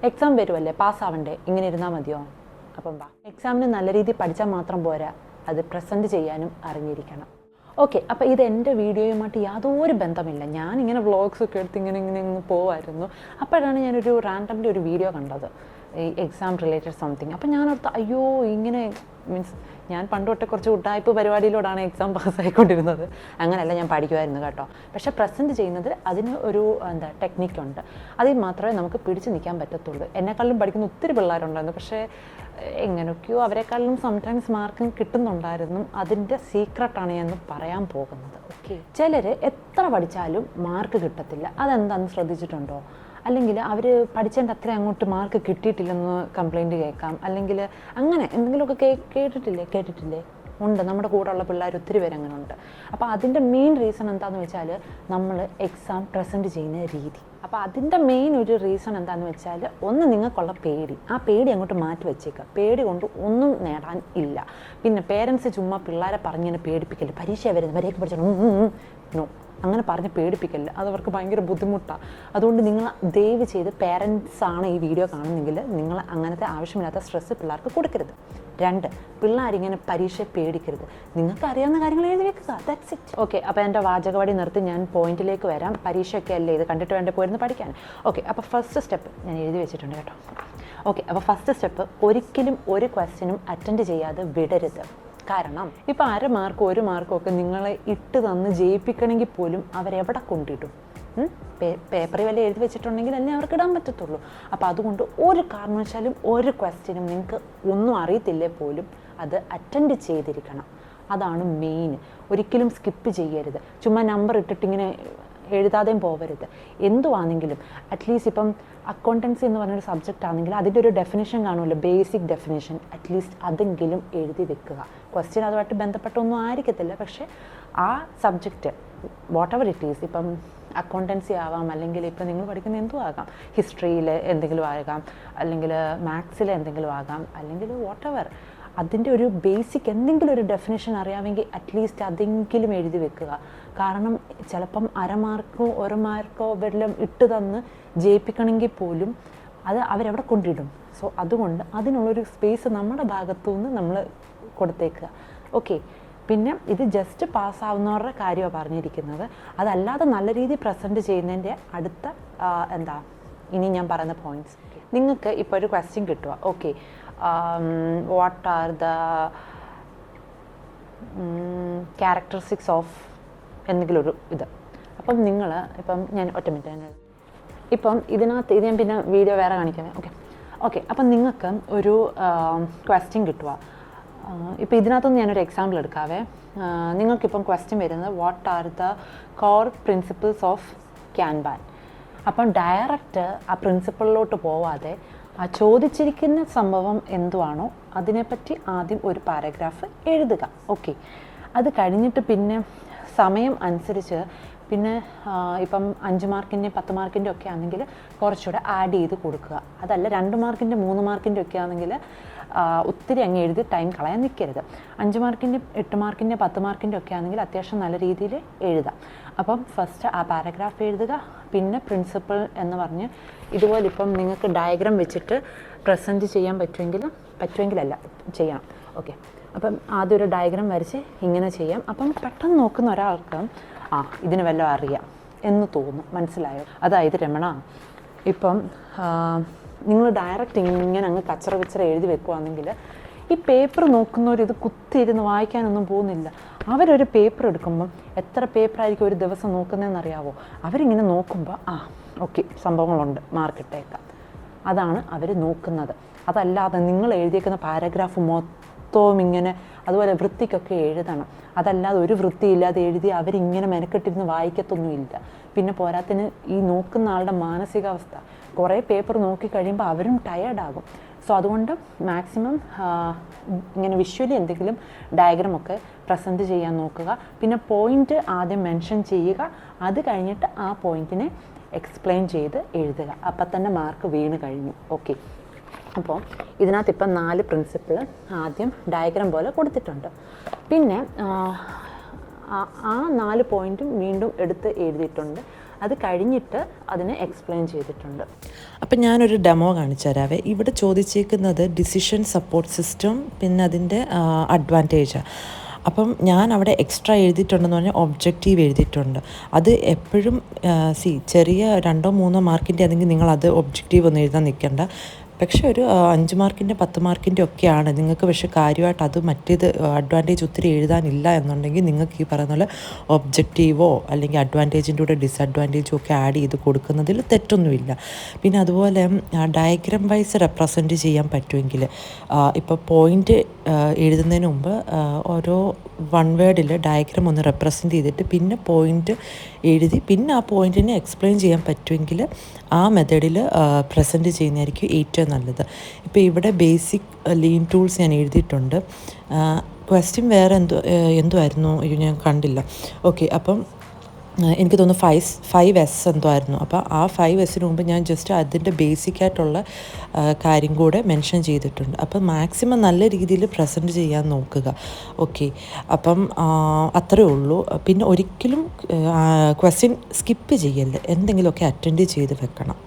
Exam വരുമല്ലേ, പാസ്സാവണ്ടേ, ഇങ്ങനെ ഇരുന്നാൽ മതിയോ? അപ്പം എക്സാമിന് നല്ല രീതിയിൽ പഠിച്ചാൽ മാത്രം പോരാ, അത് പ്രസൻറ്റ് ചെയ്യാനും അറിഞ്ഞിരിക്കണം. ഓക്കെ, അപ്പോൾ ഇത് എൻ്റെ വീഡിയോയുമായിട്ട് യാതൊരു ബന്ധമില്ല. ഞാനിങ്ങനെ വ്ളോഗ്സൊക്കെ എടുത്ത് ഇങ്ങനെ പോവായിരുന്നു. അപ്പോഴാണ് ഞാനൊരു റാൻഡംലി ഒരു വീഡിയോ കണ്ടത്, ഈ എക്സാം റിലേറ്റഡ് സംതിങ്. അപ്പോൾ ഞാനോർത്ത് അയ്യോ ഇങ്ങനെ മീൻസ് ഞാൻ പണ്ട് തൊട്ടേ കുറച്ച് ഉട്ടായ്പ് പരിപാടിയിലൂടെയാണ് എക്സാം പാസ്സായിക്കൊണ്ടിരുന്നത്. അങ്ങനെയല്ല, ഞാൻ പഠിക്കുമായിരുന്നു കേട്ടോ. പക്ഷേ പ്രസൻറ്റ് ചെയ്യുന്നത് അതിന് ഒരു ടെക്നിക്കുണ്ട്. അതിൽ മാത്രമേ നമുക്ക് പിടിച്ച് നിൽക്കാൻ പറ്റത്തുള്ളൂ. എന്നെക്കാളും പഠിക്കുന്ന ഒത്തിരി പിള്ളേരുണ്ടായിരുന്നു, പക്ഷേ എങ്ങനെയൊക്കെയോ അവരെക്കാളും സംടൈംസ് മാർക്ക് കിട്ടുന്നുണ്ടായിരുന്നു. അതിൻ്റെ സീക്രട്ടാണ് ഞാൻ പറയാൻ പോകുന്നത്. ഓക്കെ, ചിലർ എത്ര പഠിച്ചാലും മാർക്ക് കിട്ടത്തില്ല. അതെന്താണെന്ന് ശ്രദ്ധിച്ചിട്ടുണ്ടോ? അല്ലെങ്കിൽ അവർ പഠിച്ചതിൻ്റെ അത്ര അങ്ങോട്ട് മാർക്ക് കിട്ടിയിട്ടില്ലെന്ന് കംപ്ലയിൻറ്റ് കേൾക്കാം. അല്ലെങ്കിൽ അങ്ങനെ എന്തെങ്കിലുമൊക്കെ കേട്ടിട്ടില്ലേ? ഉണ്ട്, നമ്മുടെ കൂടെയുള്ള പിള്ളേർ ഒത്തിരി പേര് അങ്ങനെ ഉണ്ട്. അപ്പോൾ അതിൻ്റെ മെയിൻ റീസൺ എന്താണെന്ന് വെച്ചാൽ നമ്മൾ എക്സാം പ്രസൻറ്റ് ചെയ്യുന്ന രീതി. അപ്പോൾ അതിൻ്റെ മെയിൻ ഒരു റീസൺ എന്താണെന്ന് വെച്ചാൽ, ഒന്ന് നിങ്ങൾക്കുള്ള പേടി. ആ പേടി അങ്ങോട്ട് മാറ്റി വെച്ചേക്കുക. പേടി കൊണ്ട് ഒന്നും നേടാൻ ഇല്ല. പിന്നെ പേരൻസ് ചുമ്മാ പിള്ളേരെ പറഞ്ഞിങ്ങനെ പേടിപ്പിക്കല്, പരീക്ഷ വരുന്നത് വരെയൊക്കെ പഠിച്ചാൽ നോ, അങ്ങനെ പറഞ്ഞ് പേടിപ്പിക്കല്ല. അതവർക്ക് ഭയങ്കര ബുദ്ധിമുട്ടാണ്. അതുകൊണ്ട് നിങ്ങൾ ദയവ് ചെയ്ത് പേരൻസാണ് ഈ വീഡിയോ കാണുന്നെങ്കിൽ നിങ്ങൾ അങ്ങനത്തെ ആവശ്യമില്ലാത്ത സ്ട്രെസ്സ് പിള്ളേർക്ക് കൊടുക്കരുത്. 2, പിള്ളേരിങ്ങനെ പരീക്ഷയെ പേടിക്കരുത്. നിങ്ങൾക്ക് അറിയാവുന്ന കാര്യങ്ങൾ എഴുതി വെക്കുക, ദാറ്റ്സ് ഇറ്റ്. ഓക്കെ, അപ്പോൾ എൻ്റെ വാചകവാടി നിർത്തി ഞാൻ പോയിന്റിലേക്ക് വരാം. പരീക്ഷയൊക്കെ അല്ലേ, ഇത് കണ്ടിട്ട് വേണ്ടേ പോയിരുന്നു പഠിക്കാൻ. ഓക്കെ, അപ്പോൾ ഫസ്റ്റ് സ്റ്റെപ്പ് ഞാൻ എഴുതി വെച്ചിട്ടുണ്ട് കേട്ടോ. ഓക്കെ, അപ്പോൾ ഫസ്റ്റ് സ്റ്റെപ്പ്, ഒരിക്കലും ഒരു ക്വസ്റ്റ്യനും അറ്റൻഡ് ചെയ്യാതെ വിടരുത്. കാരണം ഇപ്പോൾ 1/2 മാർക്കോ 1 മാർക്കോ ഒക്കെ നിങ്ങളെ ഇട്ട് തന്ന് ജയിപ്പിക്കണമെങ്കിൽ പോലും അവരെവിടെ കൊണ്ടിടും? പേപ്പറിൽ വല്ല എഴുതി വെച്ചിട്ടുണ്ടെങ്കിൽ അല്ലേ അവർക്ക് ഇടാൻ പറ്റത്തുള്ളൂ. അപ്പോൾ അതുകൊണ്ട് ഒരു കാരണവശാലും ഒരു ക്വസ്റ്റ്യനും നിങ്ങൾക്ക് ഒന്നും അറിയത്തില്ലേ പോലും അത് അറ്റൻഡ് ചെയ്തിരിക്കണം. അതാണ് മെയിൻ. ഒരിക്കലും സ്കിപ്പ് ചെയ്യരുത്. ചുമ്മാ നമ്പർ ഇട്ടിട്ടിങ്ങനെ എഴുതാതെയും പോകരുത്. എന്തുവാണെങ്കിലും അറ്റ്ലീസ്റ്റ് ഇപ്പം അക്കൗണ്ടൻസി എന്ന് പറഞ്ഞൊരു സബ്ജക്റ്റ് ആണെങ്കിൽ അതിൻ്റെ ഒരു ഡെഫിനിഷൻ കാണുമല്ലോ, ബേസിക് ഡെഫിനിഷൻ. അറ്റ്ലീസ്റ്റ് അതെങ്കിലും എഴുതി വെക്കുക. ക്വസ്റ്റ്യൻ അതുമായിട്ട് ബന്ധപ്പെട്ടൊന്നും ആയിരിക്കത്തില്ല, പക്ഷേ ആ subject what ever it is, ഇപ്പം അക്കൗണ്ടൻസി ആവാം, അല്ലെങ്കിൽ ഇപ്പം നിങ്ങൾ പഠിക്കുന്ന എന്തും ആകാം, ഹിസ്റ്ററിയിൽ എന്തെങ്കിലും ആകാം, അല്ലെങ്കിൽ മാത്സിൽ എന്തെങ്കിലും ആകാം, അല്ലെങ്കിൽ വാട്ട് എവർ, അതിൻ്റെ ഒരു ബേസിക് എന്തെങ്കിലും ഒരു ഡെഫിനേഷൻ അറിയാമെങ്കിൽ അറ്റ്ലീസ്റ്റ് അതെങ്കിലും എഴുതി വെക്കുക. കാരണം ചിലപ്പം 1/2 മാർക്കോ 1 മാർക്കോ വല്ലതും ഇട്ട് തന്ന് ജയിപ്പിക്കണമെങ്കിൽ പോലും അത് അവരെവിടെ കൊണ്ടിടും. സോ അതുകൊണ്ട് അതിനുള്ളൊരു സ്പേസ് നമ്മുടെ ഭാഗത്തു നിന്ന് നമ്മൾ കൊടുത്തേക്കുക. ഓക്കെ, പിന്നെ ഇത് ജസ്റ്റ് പാസ്സാവുന്നവരുടെ കാര്യമാണ് പറഞ്ഞിരിക്കുന്നത്. അതല്ലാതെ നല്ല രീതിയിൽ പ്രസൻറ്റ് ചെയ്യുന്നതിൻ്റെ അടുത്ത ഇനി ഞാൻ പറയുന്ന പോയിൻറ്റ്സ്. നിങ്ങൾക്ക് ഇപ്പോൾ ഒരു ക്വസ്റ്റ്യൻ കിട്ടുക, okay, what are the characteristics of എന്തെങ്കിലും ഒരു ഇത്. അപ്പം നിങ്ങൾ ഇപ്പം ഞാൻ ഒറ്റ മിനിറ്റ് ഇപ്പം ഇതിനകത്ത് ഇത് ഞാൻ പിന്നെ വീഡിയോ വേറെ കാണിക്കാം. ഓക്കെ, അപ്പം നിങ്ങൾക്ക് ഒരു ക്വസ്റ്റ്യൻ കിട്ടുക. ഇപ്പോൾ ഇതിനകത്തുനിന്ന് ഞാനൊരു എക്സാമ്പിൾ എടുക്കാവേ. നിങ്ങൾക്കിപ്പം ക്വസ്റ്റ്യൻ വരുന്നത് what are the core principles of Kanban. അപ്പം ഡയറക്റ്റ് ആ പ്രിൻസിപ്പിളിലോട്ട് പോവാതെ ആ ചോദിച്ചിരിക്കുന്ന സംഭവം എന്തുവാണോ അതിനെപ്പറ്റി ആദ്യം ഒരു പാരഗ്രാഫ് എഴുതുക. ഓക്കെ, അത് കഴിഞ്ഞിട്ട് പിന്നെ സമയം അനുസരിച്ച് പിന്നെ ഇപ്പം 5 മാർക്കിൻ്റെ 10 മാർക്കിൻ്റെ ഒക്കെ ആണെങ്കിൽ കുറച്ചുകൂടെ ആഡ് ചെയ്ത് കൊടുക്കുക. അതല്ല 2 മാർക്കിൻ്റെ 3 മാർക്കിൻ്റെ ഒക്കെ ആണെങ്കിൽ ഒത്തിരി അങ്ങ് എഴുതി ടൈം കളയാൻ നിൽക്കരുത്. 5 മാർക്കിൻ്റെ 8 മാർക്കിൻ്റെ 10 മാർക്കിൻ്റെ ഒക്കെ ആണെങ്കിൽ അത്യാവശ്യം നല്ല രീതിയിൽ എഴുതാം. അപ്പം ഫസ്റ്റ് ആ പാരഗ്രാഫ് എഴുതുക. പിന്നെ പ്രിൻസിപ്പിൾ എന്ന് പറഞ്ഞ് ഇതുപോലെ ഇപ്പം നിങ്ങൾക്ക് ഡയഗ്രാം വെച്ചിട്ട് പ്രസൻറ്റ് ചെയ്യാൻ പറ്റുമെങ്കിലല്ല ചെയ്യണം. ഓക്കെ, അപ്പം ആദ്യം ഒരു ഡയഗ്രാം വരച്ച് ഇങ്ങനെ ചെയ്യാം. അപ്പം പെട്ടെന്ന് നോക്കുന്ന ഒരാൾക്ക് ഇതിന് വല്ലതും അറിയാം എന്ന് തോന്നും. മനസ്സിലായോ? അതായത് രമണ, ഇപ്പം നിങ്ങൾ ഡയറക്റ്റ് ഇങ്ങനെ അങ്ങ് കച്ചറ എഴുതി വെക്കുകയാണെങ്കിൽ ഈ പേപ്പർ നോക്കുന്നവർ ഇത് കുത്തിയിരുന്ന് വായിക്കാനൊന്നും പോകുന്നില്ല. അവരൊരു പേപ്പർ എടുക്കുമ്പം എത്ര പേപ്പറായിരിക്കും ഒരു ദിവസം നോക്കുന്നതെന്നറിയാവോ? അവരിങ്ങനെ നോക്കുമ്പോൾ ഓക്കെ സംഭവങ്ങളുണ്ട്, മാർക്കിട്ടേക്കാം, അതാണ് അവർ നോക്കുന്നത്. അതല്ലാതെ നിങ്ങൾ എഴുതിയേക്കുന്ന പാരഗ്രാഫ് മൊത്തവും ഇങ്ങനെ അതുപോലെ വൃത്തിക്കൊക്കെ എഴുതണം. അതല്ലാതെ ഒരു വൃത്തിയില്ലാതെ എഴുതി അവരിങ്ങനെ മെനക്കെട്ടിരുന്ന് വായിക്കത്തൊന്നുമില്ല. പിന്നെ പോരാത്തിന് ഈ നോക്കുന്ന ആളുടെ മാനസികാവസ്ഥ, കുറേ പേപ്പർ നോക്കി കഴിയുമ്പോൾ അവരും ടയേർഡാകും. സോ അതുകൊണ്ട് മാക്സിമം ഇങ്ങനെ വിഷ്വലി എന്തെങ്കിലും ഡയഗ്രാമൊക്കെ പ്രസൻറ്റ് ചെയ്യാൻ നോക്കുക. പിന്നെ പോയിൻ്റ് ആദ്യം മെൻഷൻ ചെയ്യുക, അത് കഴിഞ്ഞിട്ട് ആ പോയിൻറ്റിനെ എക്സ്പ്ലെയിൻ ചെയ്ത് എഴുതുക. അപ്പം തന്നെ മാർക്ക് വീണ് കഴിഞ്ഞു. ഓക്കെ, അപ്പോൾ ഇതിനകത്ത് ഇപ്പം 4 പ്രിൻസിപ്പിൾ ആദ്യം ഡയഗ്രാം പോലെ കൊടുത്തിട്ടുണ്ട്. പിന്നെ ആ 4 പോയിൻറ്റും വീണ്ടും എടുത്ത് എഴുതിയിട്ടുണ്ട്. അത് കഴിഞ്ഞിട്ട് അതിനെ എക്സ്പ്ലെയിൻ ചെയ്തിട്ടുണ്ട്. അപ്പം ഞാനൊരു ഡെമോ കാണിച്ചു തരാവേ. ഇവിടെ ചോദിച്ചേക്കുന്നത് ഡിസിഷൻ സപ്പോർട്ട് സിസ്റ്റം, പിന്നെ അതിൻ്റെ അഡ്വാൻറ്റേജ്. അപ്പം ഞാൻ അവിടെ എക്സ്ട്രാ എഴുതിയിട്ടുണ്ടെന്ന് പറഞ്ഞാൽ ഒബ്ജക്റ്റീവ് എഴുതിയിട്ടുണ്ട്. അത് എപ്പോഴും ചെറിയ 2-3 മാർക്കിൻ്റെ ആണെങ്കിൽ നിങ്ങളത് ഒബ്ജക്റ്റീവ് ഒന്നും എഴുതാൻ നിൽക്കണ്ട. പക്ഷെ ഒരു 5 മാർക്കിൻ്റെ 10 മാർക്കിൻ്റെ ഒക്കെയാണ് നിങ്ങൾക്ക്. പക്ഷേ കാര്യമായിട്ട് അത് മറ്റേത് അഡ്വാൻറ്റേജ് ഒത്തിരി എഴുതാനില്ല എന്നുണ്ടെങ്കിൽ നിങ്ങൾക്ക് ഈ പറയുന്ന പോലെ ഒബ്ജക്റ്റീവോ അല്ലെങ്കിൽ അഡ്വാൻറ്റേജിൻ്റെ കൂടെ ഡിസഡ്വാൻറ്റേജോ ഒക്കെ ആഡ് ചെയ്ത് കൊടുക്കുന്നതിൽ തെറ്റൊന്നുമില്ല. പിന്നെ അതുപോലെ ഡയഗ്രാം വൈസ് റെപ്രസെൻറ്റ് ചെയ്യാൻ പറ്റുമെങ്കിൽ ഇപ്പോൾ പോയിൻ്റ് എഴുതുന്നതിന് മുമ്പ് ഓരോ വൺ വേർഡിൽ ഡയഗ്രാം ഒന്ന് റെപ്രസെൻറ്റ് ചെയ്തിട്ട് പിന്നെ പോയിൻ്റ് എഴുതി പിന്നെ ആ പോയിൻറ്റിനെ എക്സ്പ്ലെയിൻ ചെയ്യാൻ പറ്റുമെങ്കിൽ ആ മെത്തേഡിൽ പ്രസൻറ്റ് ചെയ്യുന്നതായിരിക്കും ഏറ്റവും നല്ലത്. ഇപ്പോൾ ഇവിടെ ബേസിക് ലീൻ ടൂൾസ് ഞാൻ എഴുതിയിട്ടുണ്ട്. ക്വസ്റ്റ്യൻ വേറെ എന്തുമായിരുന്നു ഞാൻ കണ്ടില്ല. ഓക്കെ, അപ്പം എനിക്ക് തോന്നുന്നു 5S എന്തോ ആയിരുന്നു. അപ്പോൾ ആ 5Sന് മുമ്പ് ഞാൻ ജസ്റ്റ് അതിൻ്റെ ബേസിക്കായിട്ടുള്ള കാര്യം കൂടെ മെൻഷൻ ചെയ്തിട്ടുണ്ട്. അപ്പം മാക്സിമം നല്ല രീതിയിൽ പ്രസൻറ്റ് ചെയ്യാൻ നോക്കുക. ഓക്കെ, അപ്പം അത്രയേ ഉള്ളൂ. പിന്നെ ഒരിക്കലും ക്വസ്റ്റ്യൻ സ്കിപ്പ് ചെയ്യല്ലേ, എന്തെങ്കിലുമൊക്കെ അറ്റൻഡ് ചെയ്ത് വെക്കണം.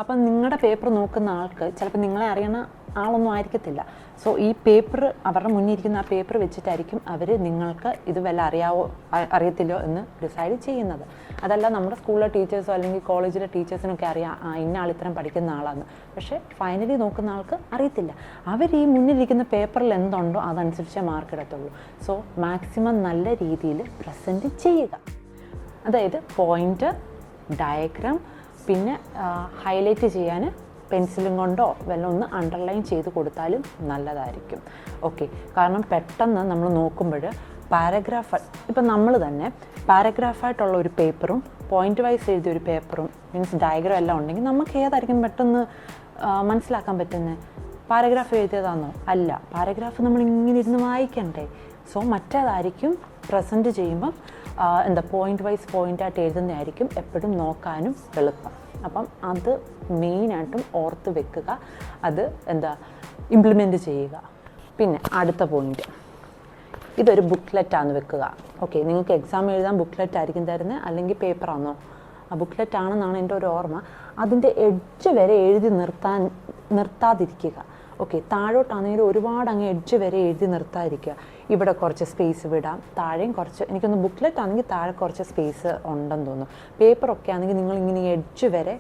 അപ്പം നിങ്ങളുടെ പേപ്പർ നോക്കുന്ന ആൾക്ക് ചിലപ്പോൾ നിങ്ങളെ അറിയണ ആളൊന്നും ആയിരിക്കത്തില്ല. സോ ഈ പേപ്പർ അവരുടെ മുന്നിൽ ഇരിക്കുന്ന ആ പേപ്പർ വെച്ചിട്ടായിരിക്കും അവർ നിങ്ങൾക്ക് ഇത് വല്ല അറിയത്തില്ലോ എന്ന് ഡിസൈഡ് ചെയ്യുന്നത്. അതല്ല നമ്മുടെ സ്കൂളിലെ ടീച്ചേഴ്സോ അല്ലെങ്കിൽ കോളേജിലെ ടീച്ചേഴ്സിനൊക്കെ അറിയാം ഇന്ന ആൾ ഇത്രയും പഠിക്കുന്ന ആളാണ്. പക്ഷേ ഫൈനലി നോക്കുന്ന ആൾക്ക് അറിയത്തില്ല. അവർ ഈ മുന്നിലിരിക്കുന്ന പേപ്പറിൽ എന്തുണ്ടോ അതനുസരിച്ചേ മാർക്ക് ഇടത്തുള്ളൂ. സോ മാക്സിമം നല്ല രീതിയിൽ പ്രസൻറ്റ് ചെയ്യുക. അതായത് പോയിൻ്റ്, ഡയഗ്രാം, പിന്നെ ഹൈലൈറ്റ് ചെയ്യാൻ പെൻസിലും കൊണ്ടോ വല്ല ഒന്ന് അണ്ടർലൈൻ ചെയ്ത് കൊടുത്താലും നല്ലതായിരിക്കും. ഓക്കെ, കാരണം പെട്ടെന്ന് നമ്മൾ നോക്കുമ്പോൾ പാരഗ്രാഫ്, ഇപ്പം നമ്മൾ തന്നെ പാരഗ്രാഫായിട്ടുള്ള ഒരു പേപ്പറും പോയിൻ്റ് വൈസ് എഴുതിയ ഒരു പേപ്പറും മീൻസ് ഡയഗ്രാം എല്ലാം ഉണ്ടെങ്കിൽ നമുക്ക് ഏതായിരിക്കും പെട്ടെന്ന് മനസ്സിലാക്കാൻ പറ്റുന്നത്? പാരഗ്രാഫ് എഴുതിയതാണോ? അല്ല, പാരഗ്രാഫ് നമ്മൾ ഇങ്ങനെ ഇരുന്ന് വായിക്കണ്ടേ. സോ മറ്റേതായിരിക്കും പ്രസൻറ്റ് ചെയ്യുമ്പം പോയിൻ്റ് വൈസ് പോയിൻ്റായിട്ട് എഴുതുന്നതായിരിക്കും എപ്പോഴും നോക്കാനും എളുപ്പം. അപ്പം അത് മെയിനായിട്ടും ഓർത്ത് വെക്കുക, അത് ഇംപ്ലിമെൻറ്റ് ചെയ്യുക. പിന്നെ അടുത്ത പോയിൻ്റ്, ഇതൊരു ബുക്ക്ലെറ്റാണെന്ന് വെക്കുക. ഓക്കെ, നിങ്ങൾക്ക് എക്സാം എഴുതാൻ ബുക്ക്ലെറ്റ് ആയിരിക്കും തരുന്നത്, അല്ലെങ്കിൽ പേപ്പറാണോ? ആ ബുക്ക്ലെറ്റ് ആണെന്നാണ് എൻ്റെ ഒരു ഓർമ്മ. അതിൻ്റെ എഡ്ജ് വരെ എഴുതി നിർത്താതിരിക്കുക. ഓക്കെ, താഴോട്ടാണെങ്കിൽ ഒരുപാട് അങ്ങ് എഡ്ജ് വരെ എഴുതി നിർത്താതിരിക്കുക. ഇവിടെ കുറച്ച് സ്പേസ് വിടാം, താഴെയും കുറച്ച്, എനിക്കൊന്ന് ബുക്ക്ലെറ്റ് ആണെങ്കിൽ താഴെ കുറച്ച് സ്പേസ് ഉണ്ടെന്ന് തോന്നുന്നു. പേപ്പറൊക്കെ ആണെങ്കിൽ നിങ്ങളിങ്ങനെ എഡ്ജ് വരെ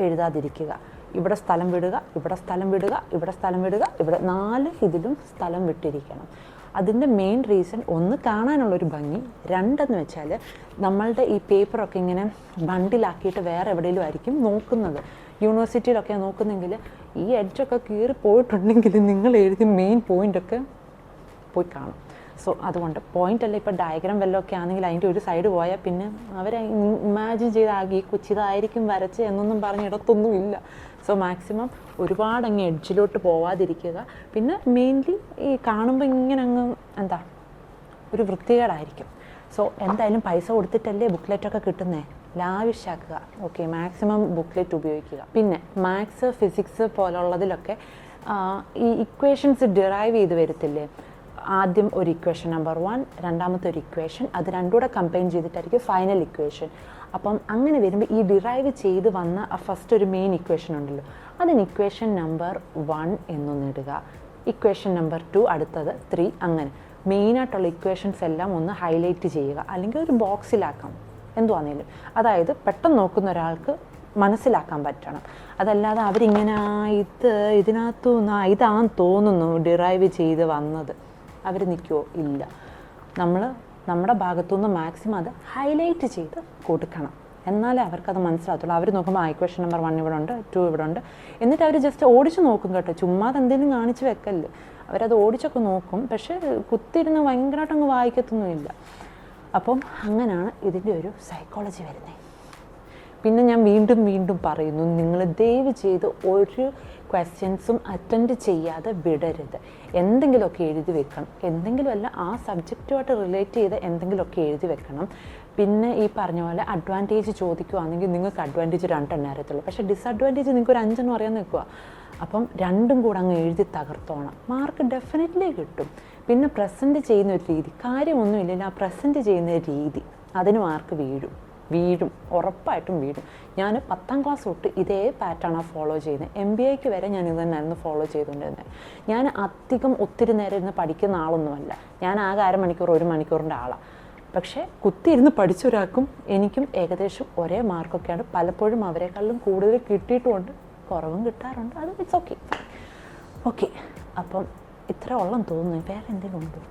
എഴുതാതിരിക്കുക. ഇവിടെ സ്ഥലം വിടുക, ഇവിടെ സ്ഥലം വിടുക, ഇവിടെ സ്ഥലം വിടുക, ഇവിടെ 4 ഇതിലും സ്ഥലം വിട്ടിരിക്കണം. അതിൻ്റെ മെയിൻ റീസൺ ഒന്ന് കാണാനുള്ളൊരു ഭംഗി, രണ്ടെന്ന് വെച്ചാൽ നമ്മളുടെ ഈ പേപ്പറൊക്കെ ഇങ്ങനെ ബണ്ടിലാക്കിയിട്ട് വേറെ എവിടെയെങ്കിലും ആയിരിക്കും നോക്കുന്നത്. യൂണിവേഴ്സിറ്റിയിലൊക്കെ നോക്കുന്നെങ്കിൽ ഈ എഡ്ജൊക്കെ കീറി പോയിട്ടുണ്ടെങ്കിൽ നിങ്ങൾ എഴുതി മെയിൻ പോയിൻ്റൊക്കെ പോയി കാണും. സോ അതുകൊണ്ട് പോയിൻ്റല്ല, ഇപ്പോൾ ഡയഗ്രാം വല്ലതൊക്കെ ആണെങ്കിൽ അതിൻ്റെ ഒരു സൈഡ് പോയാൽ പിന്നെ അവരെ ഇമാജിൻ ചെയ്ത് ഈ കൊച്ചിതായിരിക്കും വരച്ച് എന്നൊന്നും പറഞ്ഞിടത്തൊന്നും ഇല്ല. സോ മാക്സിമം ഒരുപാട് അങ്ങ് എഡ്ജിലോട്ട് പോവാതിരിക്കുക. പിന്നെ മെയിൻലി ഈ കാണുമ്പോൾ ഇങ്ങനെ അങ്ങ് ഒരു വൃത്തികേടായിരിക്കും. സോ എന്തായാലും പൈസ കൊടുത്തിട്ടല്ലേ ബുക്ക്ലെറ്റൊക്കെ കിട്ടുന്നത്, ലാവിഷാക്കുക. ഓക്കെ, മാക്സിമം ബുക്ക്ലെറ്റ് ഉപയോഗിക്കുക. പിന്നെ മാത്സ്, ഫിസിക്സ് പോലുള്ളതിലൊക്കെ ഈ ഇക്വേഷൻസ് ഡിറൈവ് ചെയ്ത് വരത്തില്ലേ? ആദ്യം ഒരു ഇക്വേഷൻ നമ്പർ 1, രണ്ടാമത്തെ ഒരു ഇക്വേഷൻ, അത് രണ്ടും കൂടെ കമ്പൈൻ ചെയ്തിട്ടായിരിക്കും ഫൈനൽ ഇക്വേഷൻ. അപ്പം അങ്ങനെ വരുമ്പോൾ ഈ ഡിറൈവ് ചെയ്ത് വന്ന ഫസ്റ്റ് ഒരു മെയിൻ ഇക്വേഷൻ ഉണ്ടല്ലോ, അതിന് ഇക്വേഷൻ നമ്പർ 1 എന്നൊന്നിടുക. ഇക്വേഷൻ നമ്പർ 2, അടുത്തത് 3, അങ്ങനെ മെയിനായിട്ടുള്ള ഇക്വേഷൻസ് എല്ലാം ഒന്ന് ഹൈലൈറ്റ് ചെയ്യുക, അല്ലെങ്കിൽ ഒരു ബോക്സിലാക്കാം, എന്തുവാന്നേലും. അതായത് പെട്ടെന്ന് നോക്കുന്ന ഒരാൾക്ക് മനസ്സിലാക്കാൻ പറ്റണം. അതല്ലാതെ അവരിങ്ങനെ ഇതിനകത്തു ഇതാന്ന് തോന്നുന്നു ഡിറൈവ് ചെയ്ത് വന്നത്, അവർ നിൽക്കുമോ? ഇല്ല. നമ്മൾ നമ്മുടെ ഭാഗത്തുനിന്ന് മാക്സിമം അത് ഹൈലൈറ്റ് ചെയ്ത് കൊടുക്കണം, എന്നാലേ അവർക്കത് മനസ്സിലാകത്തുള്ളൂ. അവർ നോക്കുമ്പോൾ ഇക്വേഷൻ നമ്പർ 1 ഇവിടെ ഉണ്ട്, 2 ഇവിടെ ഉണ്ട്, എന്നിട്ട് അവർ ജസ്റ്റ് ഓടിച്ച് നോക്കും കേട്ടോ, ചുമ്മാതെ എന്തെങ്കിലും കാണിച്ച് വെക്കല്ല്. അവരത് ഓടിച്ചൊക്കെ നോക്കും, പക്ഷേ കുത്തിയിരുന്ന് ഭയങ്കരമായിട്ട് അങ്ങ് വായിക്കത്തൊന്നുമില്ല. അപ്പം അങ്ങനെയാണ് ഇതിൻ്റെ ഒരു സൈക്കോളജി വരുന്നത്. പിന്നെ ഞാൻ വീണ്ടും പറയുന്നു, നിങ്ങൾ ദയവ് ചെയ്ത് ഒരു ക്വസ്റ്റ്യൻസും അറ്റൻഡ് ചെയ്യാതെ വിടരുത്. എന്തെങ്കിലുമൊക്കെ എഴുതി വെക്കണം, എന്തെങ്കിലുമല്ല ആ സബ്ജക്റ്റുമായിട്ട് റിലേറ്റ് ചെയ്ത് എന്തെങ്കിലുമൊക്കെ എഴുതി വെക്കണം. പിന്നെ ഈ പറഞ്ഞ പോലെ അഡ്വാൻറ്റേജ് ചോദിക്കുകയാണെങ്കിൽ നിങ്ങൾക്ക് അഡ്വാൻറ്റേജ് 2 അറിയത്തുള്ളൂ, പക്ഷേ ഡിസഡ്വാൻറ്റേജ് നിങ്ങൾക്ക് ഒരു 5 അറിയാൻ നിൽക്കുക. അപ്പം രണ്ടും കൂടെ അങ്ങ് എഴുതി തകർത്തോണം, മാർക്ക് ഡെഫിനറ്റ്ലി കിട്ടും. പിന്നെ പ്രസൻറ്റ് ചെയ്യുന്ന ഒരു രീതി, കാര്യമൊന്നുമില്ല, ആ പ്രസൻറ്റ് ചെയ്യുന്ന രീതി, അതിന് മാർക്ക് വീഴും. വീഴും, ഉറപ്പായിട്ടും വീഴും. ഞാൻ 10ാം ക്ലാസ് തൊട്ട് ഇതേ പാറ്റേണാണ് ഫോളോ ചെയ്യുന്നത്. MBAക്ക് വരെ ഞാൻ ഇത് തന്നെയായിരുന്നു ഫോളോ ചെയ്തുകൊണ്ടിരുന്നത്. ഞാൻ അധികം ഒത്തിരി നേരം ഇരുന്ന് പഠിക്കുന്ന ആളൊന്നുമല്ല. ഞാൻ ആകെ 1/2 മണിക്കൂർ 1 മണിക്കൂറിൻ്റെ ആളാണ്. പക്ഷേ കുത്തിയിരുന്ന് പഠിച്ച ഒരാൾക്കും എനിക്കും ഏകദേശം ഒരേ മാർക്കൊക്കെയാണ്. പലപ്പോഴും അവരെക്കാളും കൂടുതൽ കിട്ടിയിട്ടുമുണ്ട്, കുറവും കിട്ടാറുണ്ട്. അത് ഇറ്റ്സ് ഓക്കെ. ഓക്കെ, അപ്പം ഇത്ര ഉള്ളെന്ന് തോന്നുന്നു. വേറെ എന്തെങ്കിലും ഉണ്ടോ?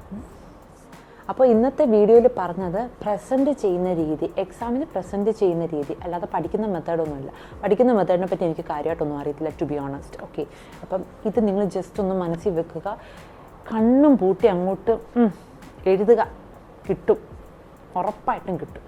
അപ്പോൾ ഇന്നത്തെ വീഡിയോയിൽ പറഞ്ഞത് പ്രസൻറ്റ് ചെയ്യുന്ന രീതി, എക്സാമിന് പ്രസൻറ്റ് ചെയ്യുന്ന രീതി, അല്ലാതെ പഠിക്കുന്ന മെത്തേഡൊന്നുമില്ല. പഠിക്കുന്ന മെത്തേഡിനെ പറ്റി എനിക്ക് കാര്യമായിട്ടൊന്നും അറിയത്തില്ല, ടു ബി ഓണസ്റ്റ്. ഓക്കെ, അപ്പം ഇത് നിങ്ങൾ ജസ്റ്റ് ഒന്ന് മനസ്സിൽ വെക്കുക. കണ്ണും പൂട്ടി അങ്ങോട്ട് എഴുതുക. കിട്ടും, ഉറപ്പായിട്ടും കിട്ടും.